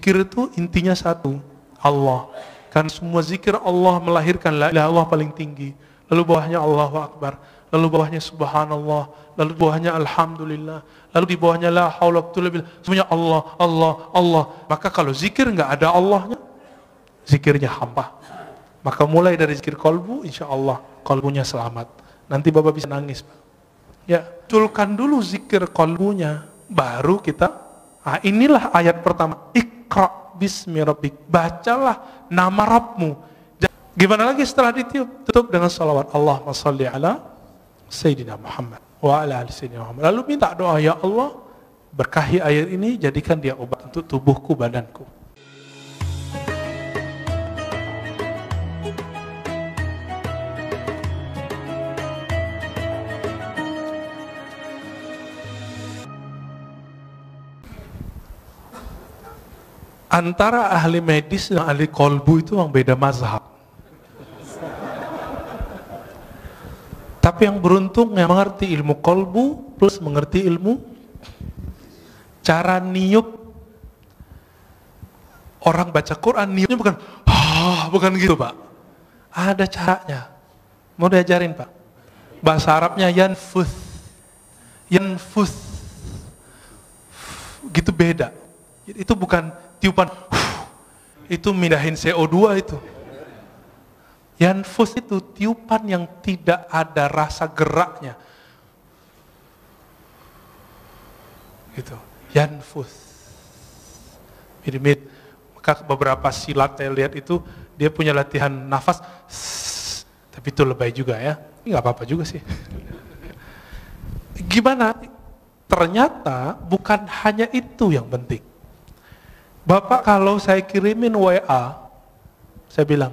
Zikir itu intinya satu, Allah. Kan semua zikir Allah melahirkan la ilaha illallah paling tinggi. Lalu bawahnya Allahu Akbar. Lalu bawahnya Subhanallah. Lalu bawahnya Alhamdulillah. Lalu di bawahnya la haula wa quwwata illa billah. Semuanya Allah, Allah, Allah. Maka kalau zikir nggak ada Allahnya, zikirnya hampa. Maka mulai dari zikir kolbu, insya Allah kolbunya selamat. Nanti Bapak bisa nangis, Pak. Ya, munculkan dulu zikir kolbunya, baru kita. Nah, inilah ayat pertama. Iqra bismi rabbik. Bacalah nama Rabbmu. Gimana lagi setelah ditiup? Tutup dengan salawat. Allahumma salli ala Sayyidina Muhammad wa ala ali Sayyidina Muhammad. Lalu minta doa, ya Allah, berkahi ayat ini, jadikan dia obat untuk tubuhku, badanku. Antara ahli medis dan ahli kolbu itu yang beda mazhab. Tapi yang beruntung yang mengerti ilmu kolbu plus mengerti ilmu cara niup. Orang baca Quran niupnya bukan gitu, Pak. Ada caranya. Mau diajarin, Pak? Bahasa Arabnya yanfuth. Yanfuth. Gitu beda. Itu bukan tiupan, itu mindahin CO2 itu. Yanfus itu tiupan yang tidak ada rasa geraknya. Gitu. Yanfus. Mirip-mirip. Maka beberapa silat saya lihat itu, dia punya latihan nafas, tapi itu lebay juga ya. Ini nggak apa-apa juga sih. Gimana? Ternyata bukan hanya itu yang penting. Bapak kalau saya kirimin WA, saya bilang,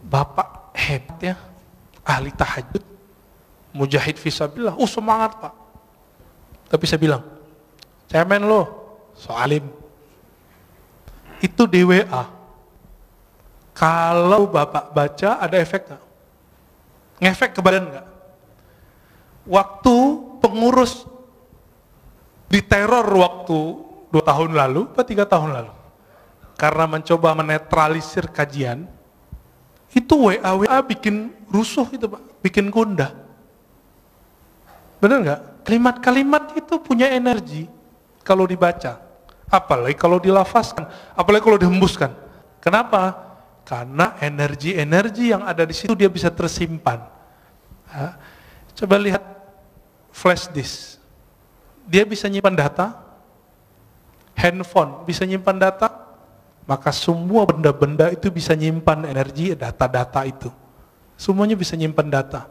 Bapak hebat ya, ahli tahajud, mujahid fisabilillah, semangat Pak. Tapi saya bilang, cemen lo, soalim. Itu di WA. Kalau Bapak baca ada efek nggak? Ngefek ke badan nggak? Waktu pengurus diteror waktu 2 tahun lalu, atau 3 tahun lalu, karena mencoba menetralisir kajian, itu WA bikin rusuh itu Pak, bikin gundah. Benar nggak? Kalimat-kalimat itu punya energi kalau dibaca, apalagi kalau dilafazkan, apalagi kalau dihembuskan. Kenapa? Karena energi-energi yang ada di situ dia bisa tersimpan. Coba lihat flash disk, dia bisa nyimpan data. Handphone bisa nyimpan data, maka semua benda-benda itu bisa nyimpan energi, data-data itu. Semuanya bisa nyimpan data.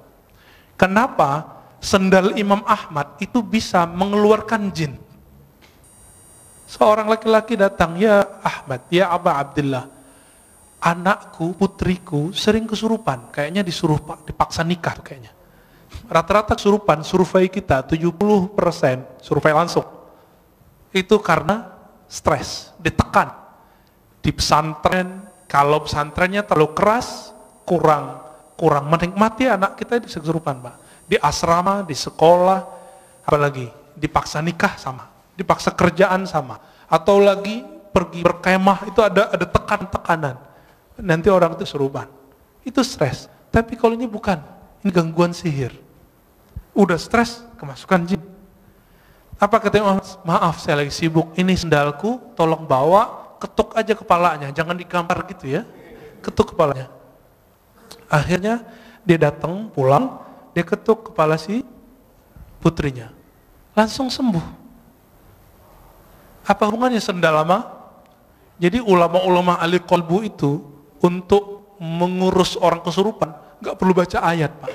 Kenapa sendal Imam Ahmad itu bisa mengeluarkan jin? Seorang laki-laki datang, ya Ahmad, ya Aba Abdullah, anakku, putriku sering kesurupan, kayaknya dipaksa nikah kayaknya. Rata-rata kesurupan, survei kita 70%, survei langsung, itu karena stres, ditekan. Di pesantren, kalau pesantrennya terlalu keras, kurang menikmati anak kita di kesurupan, Pak. Di asrama, di sekolah, apalagi dipaksa nikah sama, dipaksa kerjaan sama, atau lagi pergi berkemah itu ada tekanan. Nanti orang itu kesurupan. Itu stres. Tapi kalau ini bukan, ini gangguan sihir. Udah stres, kemasukan jin. Apa katanya? Maaf saya lagi sibuk, ini sendalku, tolong bawa, ketuk aja kepalanya, jangan digampar gitu ya, ketuk kepalanya. Akhirnya dia datang, pulang, dia ketuk kepala si putrinya, langsung sembuh. Apa hubungannya sendal sama? Jadi ulama-ulama ahli kolbu itu, untuk mengurus orang kesurupan, gak perlu baca ayat Pak.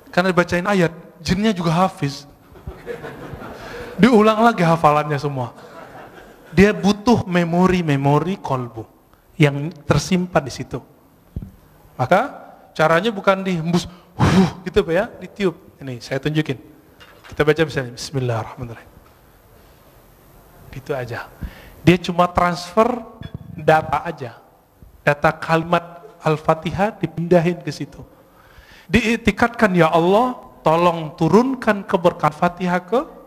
Karena dibacain ayat, jinnya juga hafiz. Diulang lagi hafalannya semua. Dia butuh memori kolbu yang tersimpan di situ. Maka caranya bukan dihembus, gitu Pak ya, ditiup. Ini saya tunjukin. Kita baca misalnya, Bismillahirrahmanirrahim. Gitu aja. Dia cuma transfer data aja. Data kalimat Al-Fatihah dipindahin ke situ. Diiktikadkan, ya Allah, tolong turunkan keberkahan Fatihah ke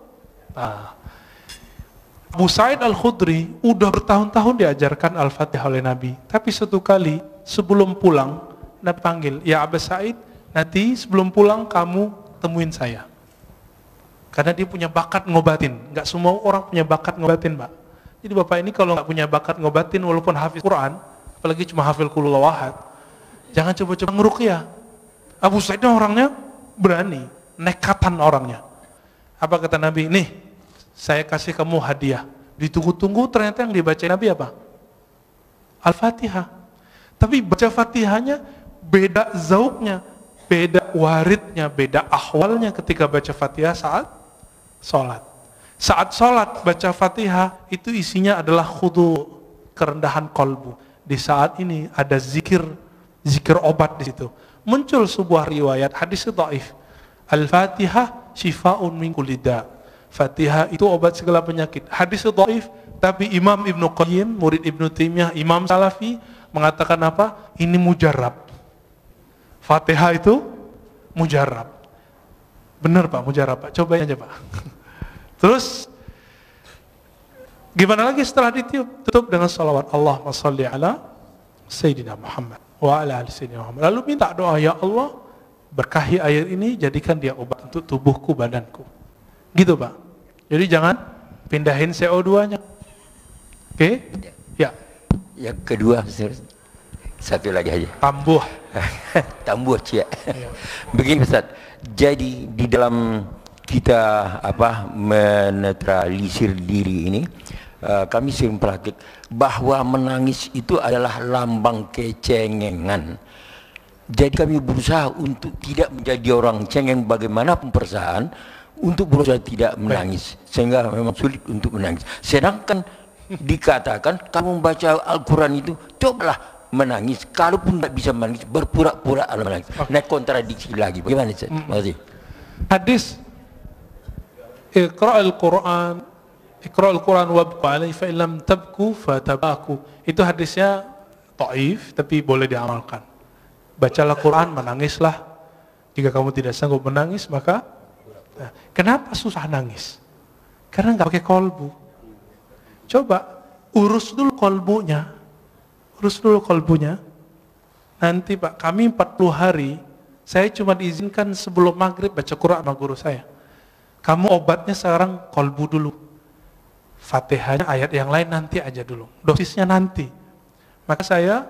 Abu Sa'id Al-Khudri udah bertahun-tahun diajarkan Al-Fatihah oleh Nabi. Tapi satu kali sebelum pulang, Nabi panggil, ya Abu Sa'id, nanti sebelum pulang kamu temuin saya. Karena dia punya bakat ngobatin. Gak semua orang punya bakat ngobatin, Pak. Jadi Bapak ini kalau gak punya bakat ngobatin, walaupun hafiz Quran, apalagi cuma hafil qul huwallahu ahad, jangan coba-coba ngeruqyah. Abu Sa'id orangnya berani, nekatan orangnya. Apa kata Nabi? Nih, saya kasih kamu hadiah. Ditunggu-tunggu ternyata yang dibaca Nabi apa? Al-Fatihah. Tapi baca Fatihahnya beda zauknya, beda waridnya, beda ahwalnya ketika baca Fatihah saat sholat. Saat sholat baca Fatihah itu isinya adalah khudu, kerendahan kolbu. Di saat ini ada zikir obat di situ. Muncul sebuah riwayat hadis dhaif. Al-Fatihah shifa'un min kulli da'. Fatihah itu obat segala penyakit. Hadis dhaif, tapi Imam Ibnu Qayyim, murid Ibnu Taimiyah, Imam Salafi mengatakan apa? Ini mujarab. Fatihah itu mujarab. Benar Pak, mujarab Pak. Cobain aja Pak. Terus gimana lagi setelah ditiup? Tutup dengan salawat Allahumma shalli ala Sayyidina Muhammad wa ala ali Sayyidina Muhammad. Lalu minta doa, ya Allah, berkahi air ini, jadikan dia obat untuk tubuhku, badanku. Gitu Pak. Jadi jangan pindahin CO2-nya. Oke? Ya. Yang kedua, satu lagi aja. Tambuh. Tambuh cia. Ya. Begini Ustaz. Jadi di dalam kita menetralisir diri ini, kami sering praktik bahwa menangis itu adalah lambang kecengengan. Jadi kami berusaha untuk tidak menjadi orang cengeng bagaimanapun perasaan, untuk berusaha tidak menangis. Sehingga memang sulit untuk menangis. Sedangkan dikatakan kamu membaca Al-Quran itu, cobalah menangis. Kalaupun tidak bisa menangis, berpura-pura menangis. Nah, kontradiksi lagi. Bagaimana Ustaz? Makasih. Hadis Iqra'ul Quran wabku alaihi fa illam tabku fatabaku. Itu hadisnya dhaif tapi boleh diamalkan. Bacalah Quran, menangislah. Jika kamu tidak sanggup menangis, maka kenapa susah nangis? Karena nggak pakai kolbu. Coba urus dulu kolbunya. Nanti Pak, kami 40 hari, saya cuma diizinkan sebelum maghrib baca Quran sama guru saya. Kamu obatnya sekarang kolbu dulu. Fatihahnya ayat yang lain nanti aja dulu. Dosisnya nanti. Maka saya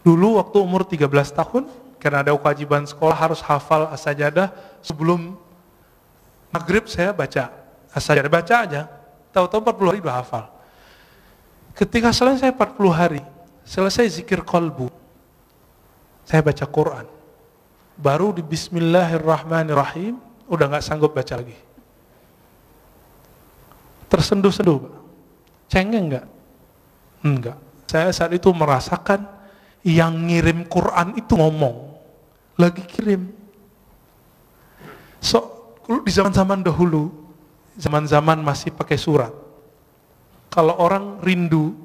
dulu waktu umur 13 tahun, karena ada kewajiban sekolah harus hafal as-sajadah, sebelum maghrib saya baca as-sajadah, baca aja. Tahu-tahu 40 hari udah hafal. Ketika selesai 40 hari, selesai zikir kolbu, saya baca Quran. Baru di Bismillahirrahmanirrahim, udah gak sanggup baca lagi. Tersenduh-senduh Pak. Cengeng gak? Enggak. Saya saat itu merasakan yang ngirim Quran itu ngomong, lagi kirim. Di zaman-zaman dahulu, zaman-zaman masih pakai surat, kalau orang rindu,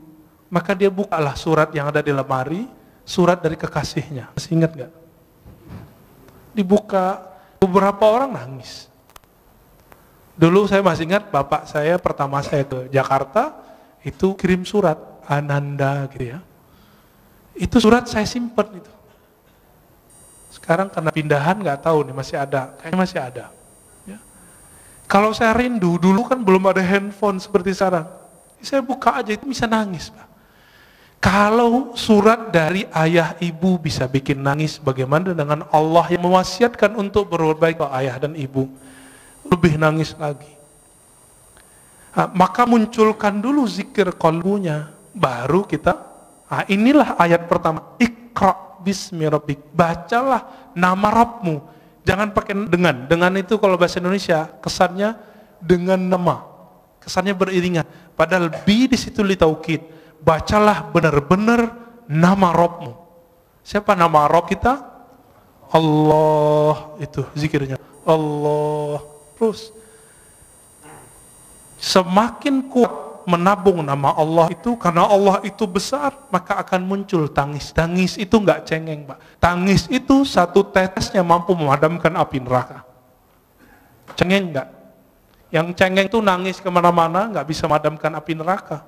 maka dia bukalah surat yang ada di lemari, surat dari kekasihnya. Masih ingat gak? Dibuka, beberapa orang nangis. Dulu saya masih ingat bapak saya pertama saya ke Jakarta, itu kirim surat, Ananda gitu ya. Itu surat saya simpen itu. Sekarang karena pindahan nggak tahu nih masih ada, kayaknya masih ada. Ya. Kalau saya rindu, dulu kan belum ada handphone seperti sekarang. Saya buka aja itu bisa nangis Pak. Kalau surat dari ayah ibu bisa bikin nangis, bagaimana dengan Allah yang mewasiatkan untuk berbuat baik ke ayah dan ibu? Lebih nangis lagi. Maka munculkan dulu zikir kolbunya, baru kita, inilah ayat pertama, Iqra bismi rabbik, bacalah nama Rabbmu. Jangan pakai dengan itu kalau bahasa Indonesia kesannya dengan nama, kesannya beriringan. Padahal bi di situ li taukid, bacalah benar-benar nama Rabbmu. Siapa nama Rabb kita? Allah, itu zikirnya. Allah. Terus semakin kuat menabung nama Allah itu, karena Allah itu besar, maka akan muncul tangis. Tangis itu nggak cengeng Pak. Tangis itu satu tetesnya mampu memadamkan api neraka. Cengeng nggak? Yang cengeng tuh nangis kemana-mana, nggak bisa madamkan api neraka.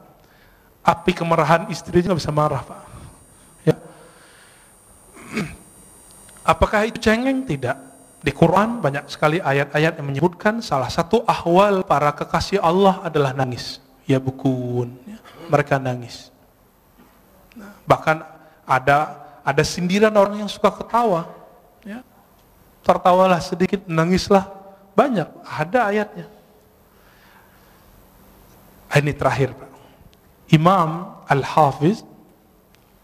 Api kemarahan istrinya nggak bisa marah, Pak. Ya. Apakah itu cengeng? Tidak. Di Quran banyak sekali ayat-ayat yang menyebutkan salah satu ahwal para kekasih Allah adalah nangis. Ya bukun, ya. Mereka nangis. Bahkan ada sindiran orang yang suka ketawa, ya. Tertawalah sedikit, nangislah banyak, ada ayatnya. Ini terakhir, Pak. Imam Al-Hafiz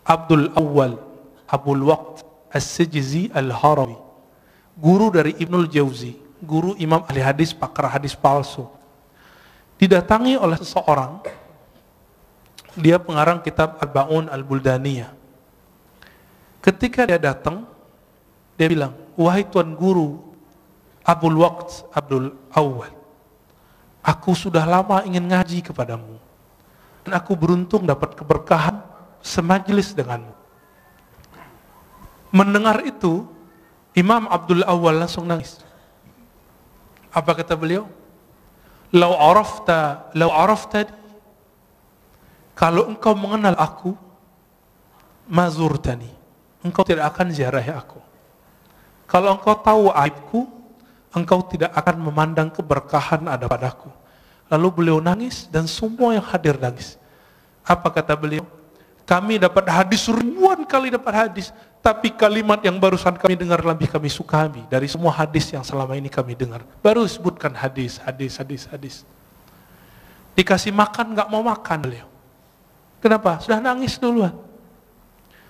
Abdul Awwal Abul Waqt As-Sijzi Al-Harawi, guru dari Ibnul Jauzi, guru Imam ahli hadis, pakar hadis palsu, didatangi oleh seseorang. Dia pengarang kitab Al-Ba'un Al-Buldaniyah. Ketika dia datang, dia bilang, wahai tuan guru Abul Waqt Abdul Awwal, aku sudah lama ingin ngaji kepadamu, dan aku beruntung dapat keberkahan semajlis denganmu. Mendengar itu, Imam Abdul Awwal langsung nangis. Apa kata beliau? Lau araftani, kalau engkau mengenal aku, mazurtani, engkau tidak akan ziarahi aku. Kalau engkau tahu aibku, engkau tidak akan memandang keberkahan ada padaku. Lalu beliau nangis dan semua yang hadir nangis. Apa kata beliau? Kami dapat hadis, ribuan kali dapat hadis, tapi kalimat yang barusan kami dengar lebih kami sukai dari semua hadis yang selama ini kami dengar. Baru sebutkan hadis. Dikasih makan nggak mau makan beliau. Kenapa? Sudah nangis duluan.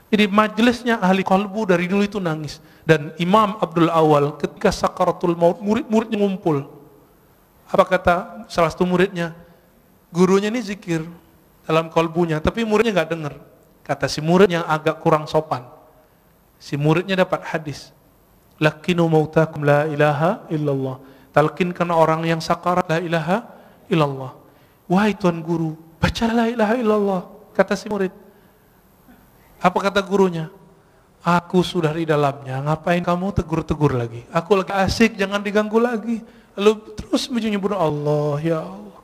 Jadi majelisnya ahli qalbu dari dulu itu nangis. Dan Imam Abdul Awwal ketika sakaratul maut, murid-muridnya ngumpul. Apa kata salah satu muridnya? Gurunya ini zikir dalam qalbunya, tapi muridnya nggak dengar. Kata si murid yang agak kurang sopan, si muridnya dapat hadis. Lakinu mautakum la ilaha illallah. Talkinkan orang yang sakarat la ilaha illallah. Wahai tuan guru, baca la ilaha illallah. Kata si murid. Apa kata gurunya? Aku sudah di dalamnya, ngapain kamu tegur-tegur lagi? Aku lagi asik, jangan diganggu lagi. Lalu terus menyebut Allah, ya Allah.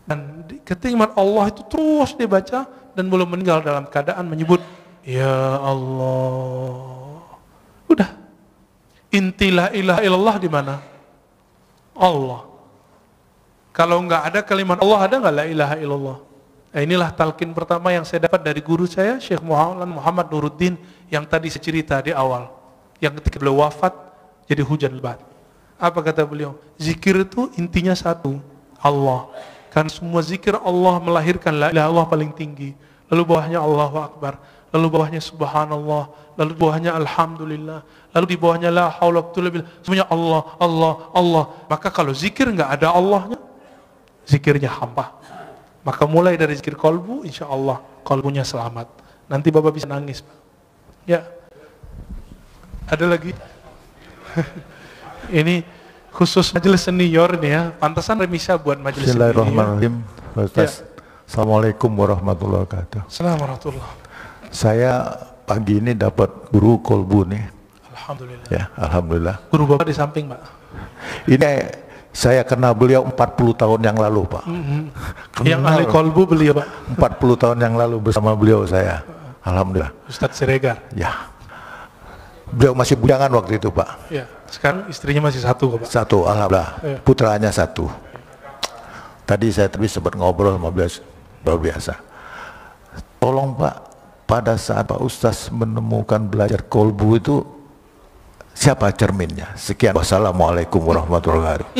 Dan ketika Allah itu terus dibaca dan belum meninggal dalam keadaan menyebut ya Allah. Udah. Inti la ilaha illallah di mana? Allah. Kalau enggak ada kalimat Allah, ada enggak la ilaha illallah? Nah, inilah talqin pertama yang saya dapat dari guru saya, Syekh Muhammad Nuruddin, yang tadi saya cerita di awal. Yang ketika beliau wafat, jadi hujan lebat. Apa kata beliau? Zikir itu intinya satu, Allah. Kan semua zikir Allah melahirkan la ilaha illallah paling tinggi. Lalu bawahnya Allahu Akbar. Lalu bawahnya Subhanallah. Lalu bawahnya Alhamdulillah. Lalu di bawahnya la haula wa quwwata illa billah. Semuanya Allah, Allah, Allah. Maka kalau zikir nggak ada Allahnya, zikirnya hampa. Maka mulai dari zikir kolbu, insya Allah kolbunya selamat. Nanti Bapak bisa nangis, Pak. Ya. Ada lagi? Ini khusus majelis senior nih ya. Pantasan remisa buat majelis senior. Bismillahirrahmanirrahim. Ustaz. Ya. Assalamualaikum warahmatullahi wabarakatuh. Assalamualaikum. Saya pagi ini dapat guru kolbu nih. Alhamdulillah. Ya, alhamdulillah. Guru Bapak di samping, Pak. Ini saya kenal beliau 40 tahun yang lalu, Pak. Yang ahli kolbu beliau, Pak. 40 tahun yang lalu bersama beliau saya. Alhamdulillah. Ustadz Siregar. Ya. Beliau masih bujangan waktu itu, Pak. Ya. Sekarang istrinya masih satu, Pak. Satu, alhamdulillah. Ya. Putranya satu. Tadi saya sempat ngobrol sama beliau, luar biasa. Tolong, Pak, pada saat Pak Ustaz menemukan belajar kolbu itu, siapa cerminnya? Sekian. Wassalamualaikum warahmatullahi wabarakatuh.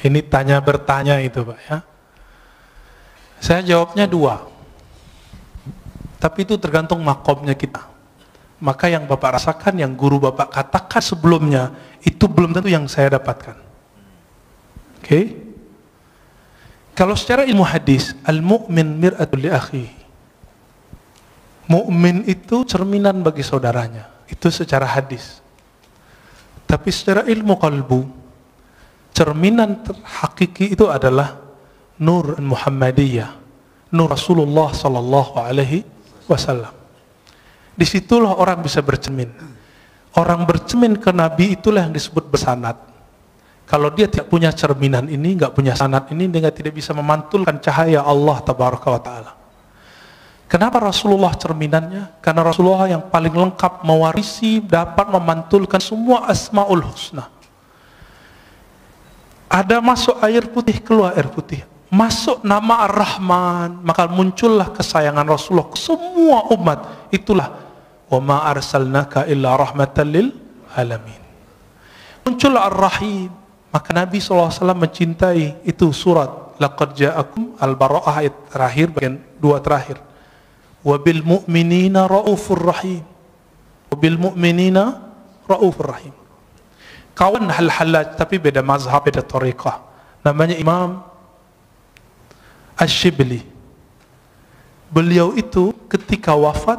Ini tanya bertanya itu, Pak, ya. Saya jawabnya dua. Tapi itu tergantung makomnya kita. Maka yang Bapak rasakan, yang guru Bapak katakan sebelumnya, itu belum tentu yang saya dapatkan. Oke? Kalau secara ilmu hadis, al-mu'min mir'atul li akhihi. Mu'min itu cerminan bagi saudaranya. Itu secara hadis. Tapi secara ilmu qalbu, cerminan hakiki itu adalah nur Muhammadiyah, nur Rasulullah sallallahu alaihi wasallam. Disitulah orang bisa bercermin. Orang bercermin ke Nabi itulah yang disebut bersanad. Kalau dia tidak punya cerminan ini, nggak punya sanad ini, dia tidak bisa memantulkan cahaya Allah Tabaraka wa Ta'ala. Kenapa Rasulullah cerminannya? Karena Rasulullah yang paling lengkap mewarisi, dapat memantulkan semua asmaul husna. Ada masuk air putih, keluar air putih. Masuk nama Ar-Rahman, maka muncullah kesayangan Rasulullah ke semua umat. Itulah wa ma arsalnaka illa rahmatan lil alamin. Muncullah Ar-Rahim, maka Nabi SAW mencintai. Itu surat laqad ja'akum Al-Bara'ah ayat terakhir, bagian 2 terakhir. Wabil mu'minina ra'ufur rahim. Wabil mu'minina ra'ufur rahim. Kawan hal-halaj, tapi beda mazhab, beda tariqah. Namanya Imam Ash-Shibli. Beliau itu ketika wafat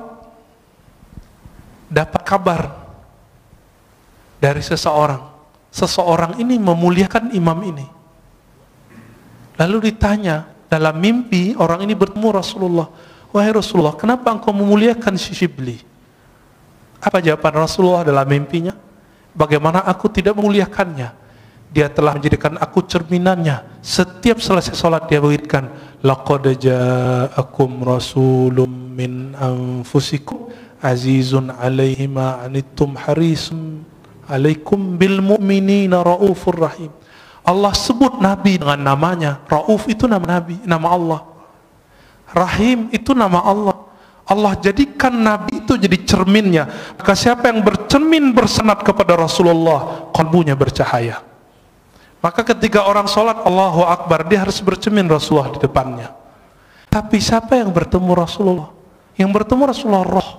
dapat kabar dari seseorang. Seseorang ini memuliakan imam ini. Lalu ditanya, dalam mimpi orang ini bertemu Rasulullah. Wahai Rasulullah, kenapa engkau memuliakan si Shibli? Apa jawaban Rasulullah dalam mimpinya? Bagaimana aku tidak memuliakannya? Dia telah menjadikan aku cerminannya. Setiap selesai sholat dia berikan, laqad ja'akum rasulun min anfusikum azizun alaihi ma anittum harisun alaikum bil mu'minina raufur rahim. Allah sebut Nabi dengan namanya. Rauf itu nama Nabi, nama Allah. Rahim itu nama Allah. Allah jadikan Nabi itu jadi cerminnya. Maka siapa yang bercermin bersenat kepada Rasulullah, kalbunya bercahaya. Maka ketika orang sholat Allahu Akbar, dia harus bercermin Rasulullah di depannya. Tapi siapa yang bertemu Rasulullah? Yang bertemu Rasulullah roh.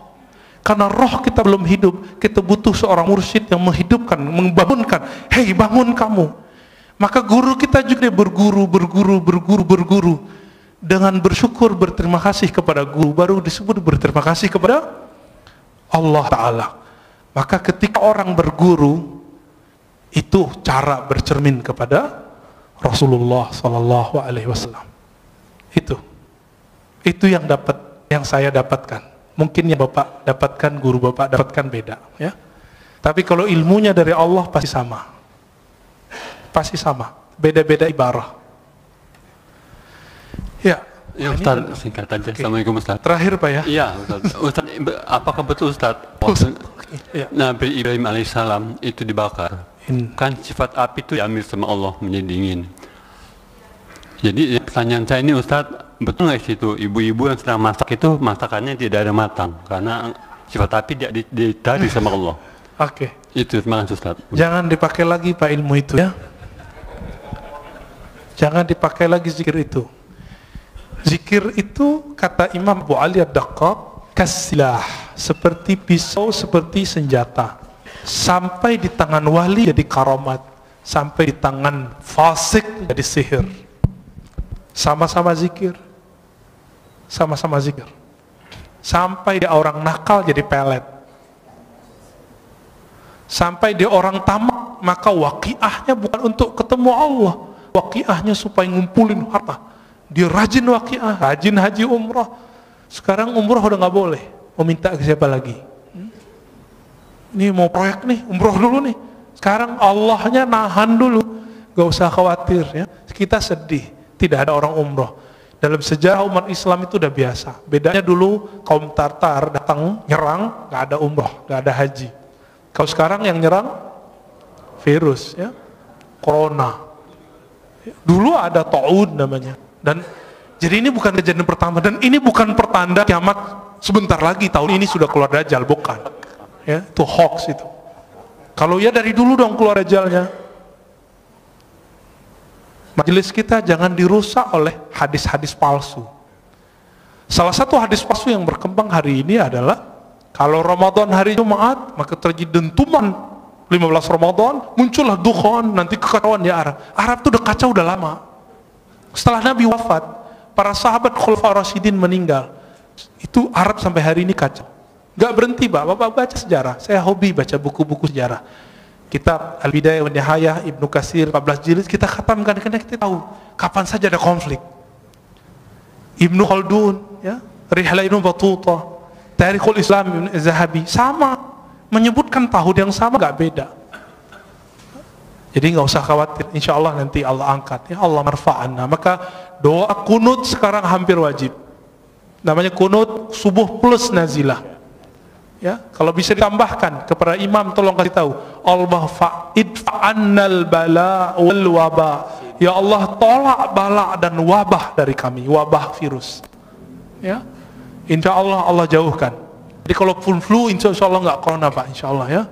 Karena roh kita belum hidup, kita butuh seorang mursyid yang menghidupkan, membangunkan. Hei, bangun kamu. Maka guru kita juga berguru. Dengan bersyukur, berterima kasih kepada guru, baru disebut berterima kasih kepada Allah Ta'ala. Maka ketika orang berguru, itu cara bercermin kepada Rasulullah Sallallahu Alaihi Wasallam. Itu yang saya dapatkan. Mungkin yang Bapak dapatkan, guru Bapak dapatkan beda, ya. Tapi kalau ilmunya dari Allah pasti sama. Pasti sama. Beda-beda ibarah. Ya, Ustaz, singkat aja. Okay. Assalamualaikum Ustaz. Terakhir Pak ya. Iya Ustaz. Ustaz, apakah betul Ustaz? Ya. Nabi Ibrahim alaihissalam itu dibakar. Kan sifat api itu diambil sama Allah menjadi dingin. Jadi pertanyaan saya ini Ustaz, betul nggak sih itu ibu-ibu yang sedang masak itu masakannya tidak ada matang karena sifat api ditarik sama Allah. Oke. Itu terima kasih Ustaz. Jangan dipakai lagi Pak ilmu itu ya. Jangan dipakai lagi zikir itu. Zikir itu kata Imam Abu Ali Ad-Daqqaq kasilah, seperti pisau, seperti senjata. Sampai di tangan wali jadi karamat, sampai di tangan fasik jadi sihir. Sama-sama zikir. Sama-sama zikir. Sampai dia orang nakal jadi pelet. Sampai dia orang tamak, maka waqiahnya bukan untuk ketemu Allah. Waqiahnya supaya ngumpulin harta. Dia rajin waqiah, rajin haji umrah. Sekarang umrah udah nggak boleh. Mau minta ke siapa lagi? Ini mau proyek nih, umrah dulu nih. Sekarang Allahnya nahan dulu. Gak usah khawatir ya. Kita sedih, tidak ada orang umrah. Dalam sejarah umat Islam itu udah biasa. Bedanya dulu kaum Tartar datang nyerang, nggak ada umrah, nggak ada haji. Kalau sekarang yang nyerang virus ya, corona. Dulu ada ta'ud namanya. Dan jadi ini bukan kejadian pertama, dan ini bukan pertanda kiamat sebentar lagi, tahun ini sudah keluar Dajjal, bukan ya, itu hoax itu. Kalau ya dari dulu dong keluar Dajjalnya. Majelis kita jangan dirusak oleh hadis-hadis palsu. Salah satu hadis palsu yang berkembang hari ini adalah kalau Ramadan hari Jumat maka terjadi dentuman 15 Ramadan, muncullah dukhan, nanti kekacauan di Arab. Arab itu udah kacau udah lama. Setelah Nabi wafat, para sahabat Khulafaur Rasyidin meninggal. Itu Arab sampai hari ini kacau. Gak berhenti Bapak baca sejarah. Saya hobi baca buku-buku sejarah. Kitab Al-Bidayah wa Nihayah Ibnu Katsir 14 jilid kita khatamkan karena kita tahu kapan saja ada konflik. Ibnu Khaldun, ya, Rihlah Ibnu Battuta, Tarikhul Islam Ibnu Zahabi sama menyebutkan tahun yang sama, gak beda. Jadi nggak usah khawatir, insya Allah nanti Allah angkat. Ya Allah marfa'anna. Maka doa kunut sekarang hampir wajib. Namanya kunut subuh plus nazilah. Ya, kalau bisa ditambahkan kepada imam, tolong kasih tahu. Allah fa'idfa'annal bala wal waba. Ya Allah, tolak bala dan wabah dari kami, wabah virus. Ya, insya Allah Allah jauhkan. Jadi kalaupun flu, insya Allah nggak corona Pak, insya Allah ya.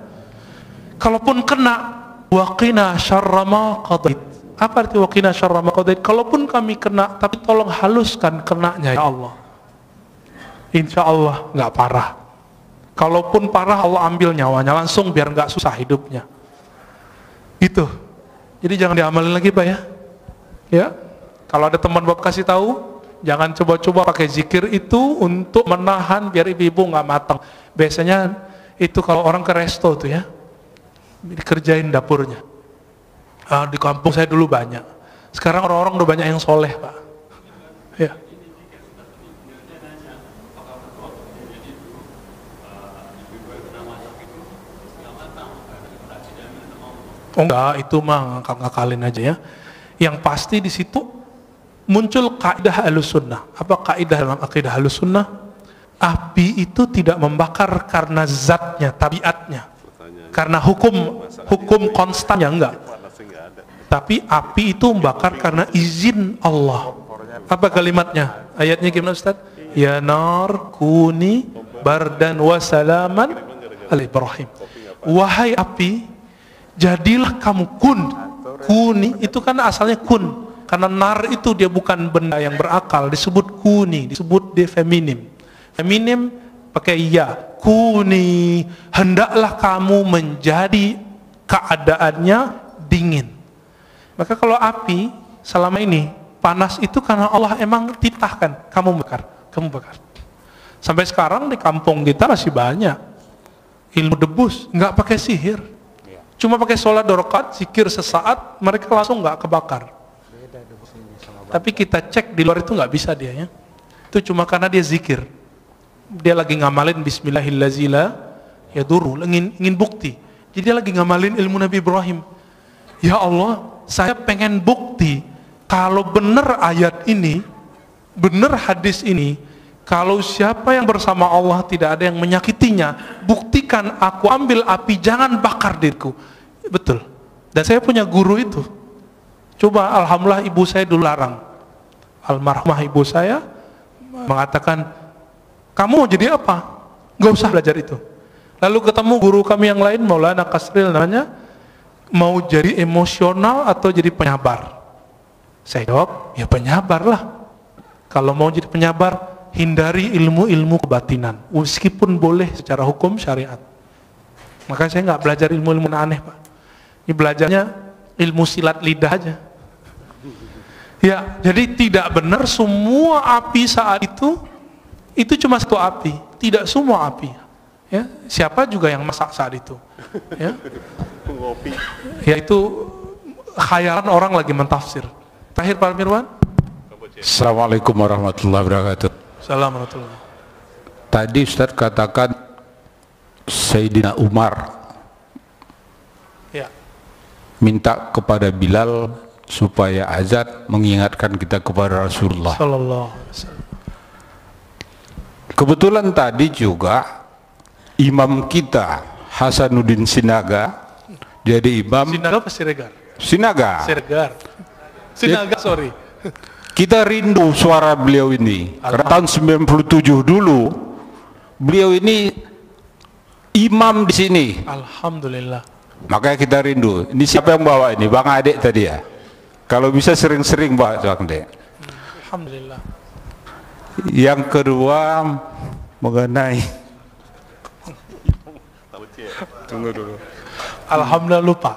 Kalaupun kena, waqina syarra ma qadait. Apa arti waqina syarra ma qadait? Kalaupun kami kena, tapi tolong haluskan kenanya ya Allah. Insya Allah nggak parah. Kalaupun parah, Allah ambil nyawanya langsung biar nggak susah hidupnya. Itu. Jadi jangan diamalin lagi Pak ya. Ya. Kalau ada teman Bapak kasih tahu, jangan coba-coba pakai zikir itu untuk menahan biar ibu-ibu nggak matang. Biasanya itu kalau orang ke resto tuh ya, dikerjain dapurnya. Di kampung saya dulu banyak. Sekarang orang-orang udah banyak yang soleh Pak. Ya. Oh enggak, itu mah ngakalin aja ya. Yang pasti di situ muncul kaidah Ahlussunnah. Apa kaidah dalam akidah Ahlussunnah? Api itu tidak membakar karena zatnya, tabiatnya. Karena hukum konstannya enggak. Tapi api itu membakar karena izin Allah. Apa kalimatnya? Ayatnya gimana Ustaz? Ya nar kuni bardan wa salaman ala Ibrahim. Wahai api, jadilah kamu kuni itu kan asalnya kun, karena nar itu dia bukan benda yang berakal, disebut kuni, disebut dia feminim pakai ya, kuni, hendaklah kamu menjadi keadaannya dingin. Maka kalau api selama ini panas itu karena Allah emang titahkan kamu bakar. Sampai sekarang di kampung kita masih banyak ilmu debus, nggak pakai sihir. Cuma pakai sholat 2 rakaat, zikir sesaat, mereka langsung nggak kebakar. Tapi kita cek di luar itu nggak bisa dia ya. Itu cuma karena dia zikir. Dia lagi ngamalin Bismillahirrahmanirrahim, ya duru, ingin bukti. Jadi dia lagi ngamalin ilmu Nabi Ibrahim. Ya Allah, saya pengen bukti kalau benar ayat ini, benar hadis ini, kalau siapa yang bersama Allah tidak ada yang menyakitinya, buktikan aku ambil api, jangan bakar diriku. Betul. Dan saya punya guru itu. Coba alhamdulillah ibu saya dulu larang. Almarhumah ibu saya mengatakan, kamu mau jadi apa? Gak usah belajar itu. Lalu ketemu guru kami yang lain, Maulana Kasril namanya, mau jadi emosional atau jadi penyabar? Saya jawab, ya penyabar lah. Kalau mau jadi penyabar, hindari ilmu-ilmu kebatinan, meskipun boleh secara hukum syariat. Maka saya nggak belajar ilmu-ilmu aneh Pak. Ini belajarnya ilmu silat lidah aja. Ya, jadi tidak benar semua api saat itu cuma satu api, tidak semua api. Ya, siapa juga yang masak saat itu? Ya, ya itu khayalan orang lagi mentafsir. Terakhir Pak Mirwan. Assalamualaikum warahmatullahi wabarakatuh. Assalamualaikum. Tadi Ustaz katakan Sayyidina Umar ya, minta kepada Bilal supaya azan mengingatkan kita kepada Rasulullah. Sallallahu alaihi wasallam. Kebetulan tadi juga imam kita Hasanuddin Sinaga jadi imam. Sinaga apa Siregar? Sinaga. Sinaga, sorry. Kita rindu suara beliau ini. Karena tahun 97 dulu beliau ini imam di sini. Alhamdulillah. Makanya kita rindu. Ini siapa yang bawa ini? Bang Adek tadi ya. Kalau bisa sering-sering Pak Bang Adek. Alhamdulillah. Yang kedua mengenai tunggu dulu. Alhamdulillah lupa.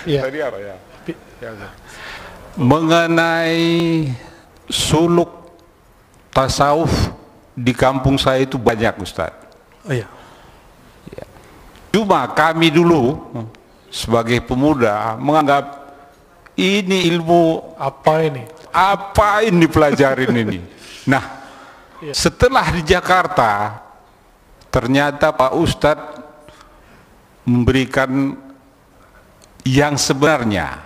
Iya. Tadi apa ya? Mengenai suluk tasawuf di kampung saya itu banyak Ustaz. Oh iya. Cuma kami dulu sebagai pemuda menganggap ini ilmu Apa ini? apa ini pelajarin ini. Nah, setelah di Jakarta ternyata Pak Ustadz memberikan yang sebenarnya,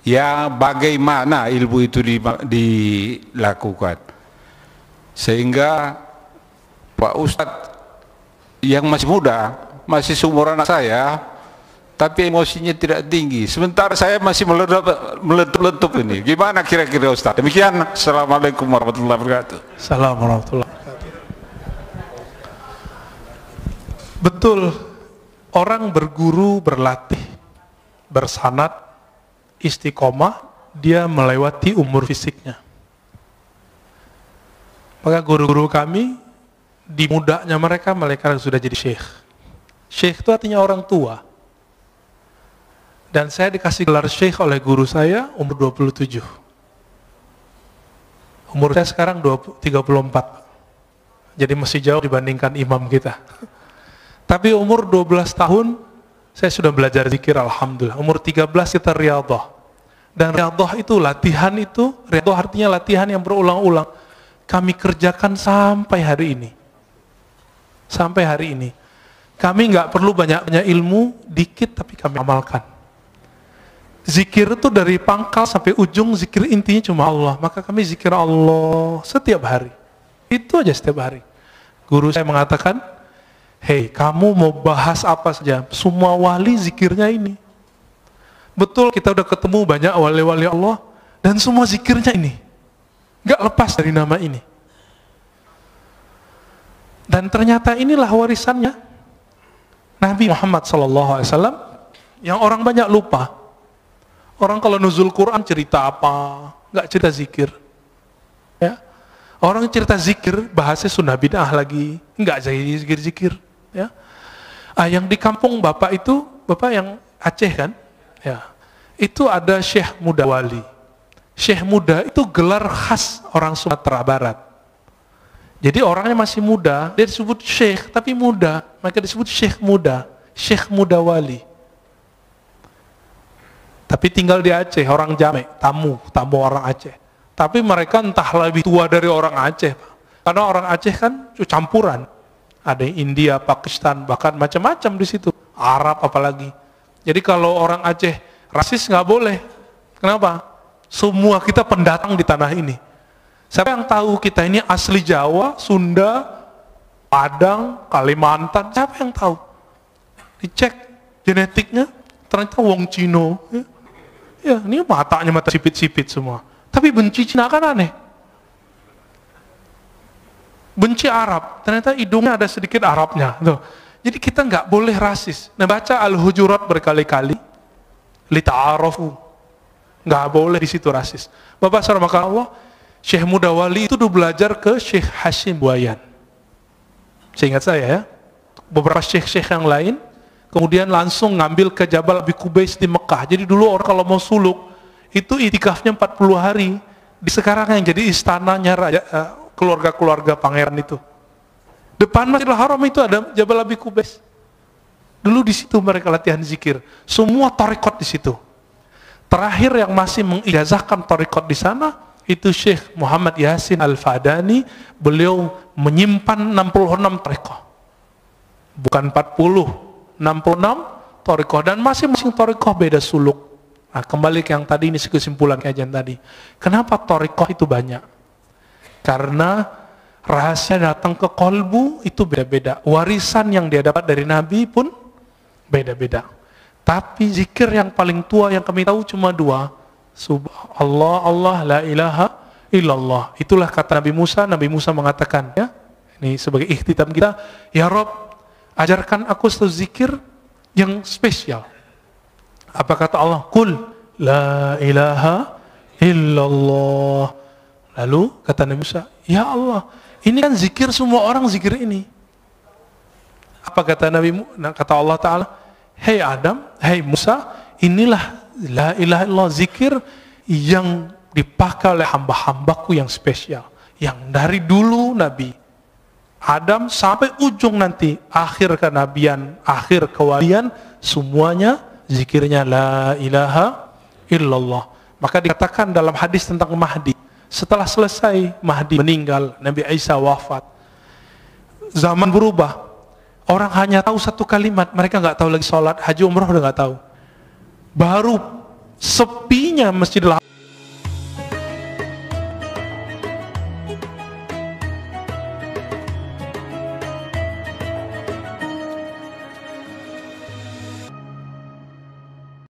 ya bagaimana ilmu itu dilakukan, sehingga Pak Ustadz yang masih muda, masih seumuran anak saya, tapi emosinya tidak tinggi, sementara saya masih meletup ini. Gimana kira-kira Ustadz? Demikian. Assalamualaikum warahmatullahi wabarakatuh. Assalamualaikum warahmatullahi wabarakatuh. Betul, orang berguru, berlatih, bersanad, istiqomah, dia melewati umur fisiknya. Maka guru-guru kami, di mudanya mereka sudah jadi syekh. Syekh itu artinya orang tua. Dan saya dikasih gelar syekh oleh guru saya umur 27. Umur saya sekarang 34. Jadi masih jauh dibandingkan imam kita. Tapi umur 12 tahun, saya sudah belajar zikir, alhamdulillah. Umur 13 kita riyadhah. Dan riyadhah itu, latihan itu, riyadhah artinya latihan yang berulang-ulang. Kami kerjakan sampai hari ini. Sampai hari ini. Kami nggak perlu banyak-banyak ilmu, dikit tapi kami amalkan. Zikir itu dari pangkal sampai ujung, zikir intinya cuma Allah. Maka kami zikir Allah setiap hari. Itu aja setiap hari. Guru saya mengatakan, hei, kamu mau bahas apa saja, semua wali zikirnya ini. Betul, kita udah ketemu banyak wali-wali Allah, dan semua zikirnya ini. Nggak lepas dari nama ini. Dan ternyata inilah warisannya Nabi Muhammad SAW yang orang banyak lupa. Orang kalau nuzul Quran cerita apa? Nggak cerita zikir. Ya. Orang cerita zikir, bahasnya sunnah bid'ah lagi. Nggak jadi zikir-zikir. Ya. Yang di kampung Bapak itu, Bapak yang Aceh kan? Ya. Itu ada Syekh Muda Wali. Syekh Muda itu gelar khas orang Sumatera Barat. Jadi orangnya masih muda, dia disebut Syekh, tapi muda. Maka disebut Syekh Muda. Syekh Muda Wali. Tapi tinggal di Aceh, orang Jamek, tamu orang Aceh. Tapi mereka entah lebih tua dari orang Aceh, Pak. Karena orang Aceh kan campuran. Ada yang India, Pakistan, bahkan macam-macam di situ. Arab apalagi. Jadi kalau orang Aceh rasis nggak boleh. Kenapa? Semua kita pendatang di tanah ini. Siapa yang tahu kita ini asli Jawa, Sunda, Padang, Kalimantan? Siapa yang tahu? Dicek genetiknya, ternyata wong Cino. Ya, ini matanya mata sipit-sipit semua. Tapi benci Cina kan aneh. Benci Arab, ternyata hidungnya ada sedikit Arabnya. Tuh. Jadi kita nggak boleh rasis. Nah, baca Al-Hujurat berkali-kali, lita'arafu. Nggak boleh di situ rasis. Bapak saudara maka Allah, Syekh Muda Wali itu dulu belajar ke Syekh Hashim Buayan. Seingat saya ya, beberapa syekh-syekh yang lain, kemudian langsung ngambil ke Jabal Abi Qubais di Mekah. Jadi dulu orang kalau mau suluk, itu itikafnya 40 hari. Di sekarang yang jadi istananya raja, keluarga-keluarga pangeran itu. Depan Masjidil Haram itu ada Jabal Abi Qubais. Dulu di situ mereka latihan zikir. Semua tarekat di situ. Terakhir yang masih mengijazahkan tarekat di sana, itu Syekh Muhammad Yasin Al-Fadani. Beliau menyimpan 66 tarekat. Bukan 40, 66 tarekat. Dan masing-masing tarekat beda suluk. Nah, kembali ke yang tadi, ini kesimpulan kajian tadi. Kenapa tarekat itu banyak? Karena rahasia datang ke kolbu itu beda-beda. Warisan yang dia dapat dari Nabi pun beda-beda. Tapi zikir yang paling tua yang kami tahu cuma 2. Subhanallah, Allah, la ilaha illallah. Itulah kata Nabi Musa. Nabi Musa mengatakan, ya, ini sebagai ikhtitam kita, ya Rob, ajarkan aku satu zikir yang spesial. Apa kata Allah? Qul la ilaha illallah. Lalu kata Nabi Musa, ya Allah, ini kan zikir semua orang zikir ini. Apa kata kata Allah Ta'ala? Hei Adam, hei Musa, inilah la ilaha illallah, zikir yang dipakai oleh hamba-hambaku yang spesial. Yang dari dulu Nabi Adam sampai ujung nanti, akhir kenabian, akhir kewalian, semuanya zikirnya la ilaha illallah. Maka dikatakan dalam hadis tentang Mahdi, setelah selesai Mahdi meninggal, Nabi Isa wafat, zaman berubah. Orang hanya tahu satu kalimat, mereka nggak tahu lagi sholat, haji, umrah udah nggak tahu. baru sepinya Masjidil